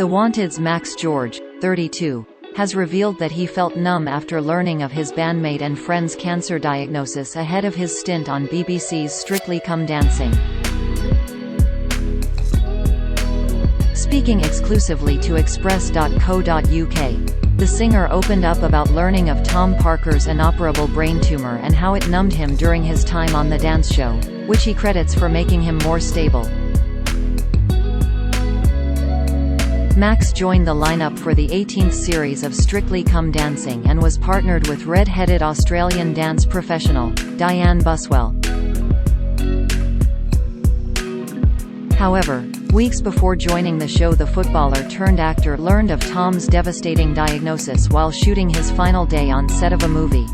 The Wanted's Max George, 32, has revealed that he felt numb after learning of his bandmate and friend's cancer diagnosis ahead of his stint on BBC's Strictly Come Dancing. Speaking exclusively to Express.co.uk, the singer opened up about learning of Tom Parker's inoperable brain tumour and how it numbed him during his time on the dance show, which he credits for making him more stable. Max joined the lineup for the 18th series of Strictly Come Dancing and was partnered with red-headed Australian dance professional, Diane Buswell. However, weeks before joining the show, the footballer-turned-actor learned of Tom's devastating diagnosis while shooting his final day on set of a movie.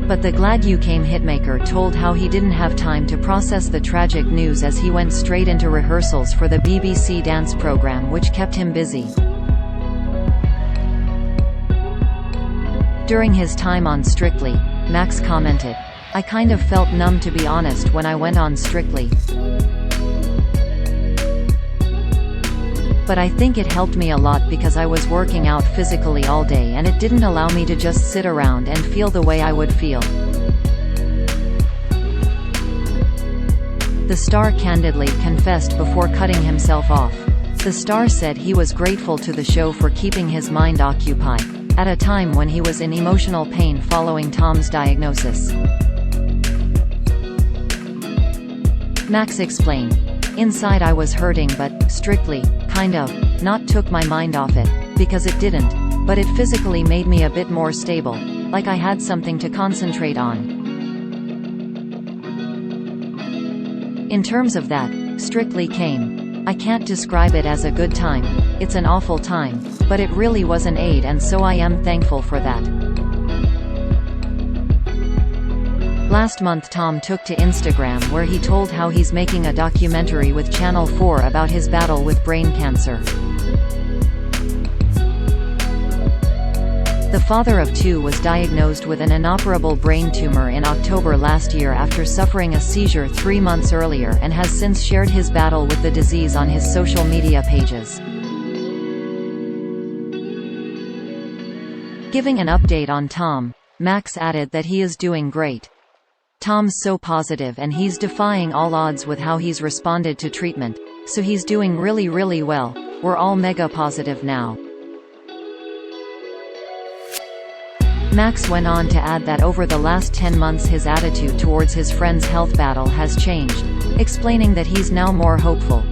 But the Glad You Came hitmaker told how he didn't have time to process the tragic news as he went straight into rehearsals for the BBC dance programme, which kept him busy. During his time on Strictly, Max commented, "I kind of felt numb, to be honest, when I went on Strictly. But I think it helped me a lot because I was working out physically all day and it didn't allow me to just sit around and feel the way I would feel." The star candidly confessed before cutting himself off. The star said he was grateful to the show for keeping his mind occupied, at a time when he was in emotional pain following Tom's diagnosis. Max explained, "Inside I was hurting, but Strictly, kind of, not took my mind off it, because it didn't, but it physically made me a bit more stable, like I had something to concentrate on." In terms of that, Strictly came. "I can't describe it as a good time, it's an awful time, but it really was an aid, and so I am thankful for that." Last month Tom took to Instagram where he told how he's making a documentary with Channel 4 about his battle with brain cancer. The father of two was diagnosed with an inoperable brain tumor in October last year after suffering a seizure 3 months earlier, and has since shared his battle with the disease on his social media pages. Giving an update on Tom, Max added that he is doing great. "Tom's so positive and he's defying all odds with how he's responded to treatment, so he's doing really well, we're all mega positive now." Max went on to add that over the last 10 months his attitude towards his friend's health battle has changed, explaining that he's now more hopeful.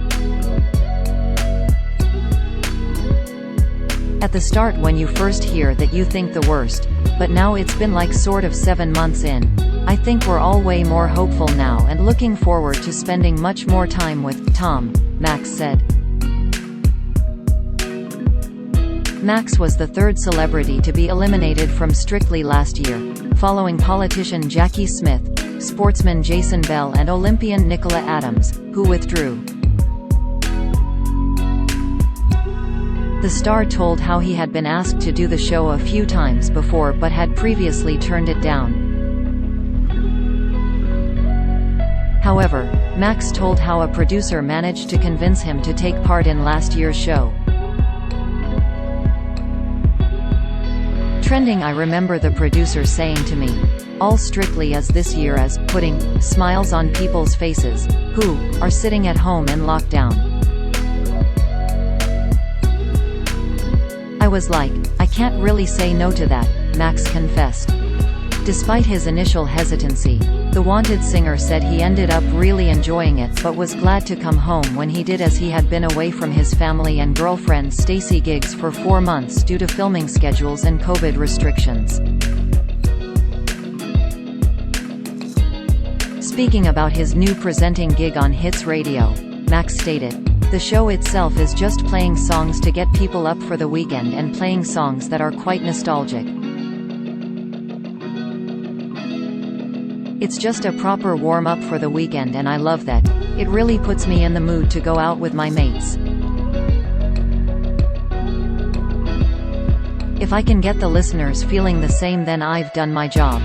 "At the start when you first hear that you think the worst, but now it's been like sort of 7 months in. I think we're all way more hopeful now and looking forward to spending much more time with Tom," Max said. Max was the third celebrity to be eliminated from Strictly last year, following politician Jackie Smith, sportsman Jason Bell and Olympian Nicola Adams, who withdrew. The star told how he had been asked to do the show a few times before but had previously turned it down. However, Max told how a producer managed to convince him to take part in last year's show. Trending, "I remember the producer saying to me, all Strictly is this year is putting smiles on people's faces, who are sitting at home in lockdown. I was like, I can't really say no to that," Max confessed. Despite his initial hesitancy, the Wanted singer said he ended up really enjoying it but was glad to come home when he did, as he had been away from his family and girlfriend Stacey gigs for 4 months due to filming schedules and COVID restrictions. Speaking about his new presenting gig on Hits Radio, Max stated, "The show itself is just playing songs to get people up for the weekend and playing songs that are quite nostalgic. It's just a proper warm-up for the weekend and I love that. It really puts me in the mood to go out with my mates. If I can get the listeners feeling the same, then I've done my job."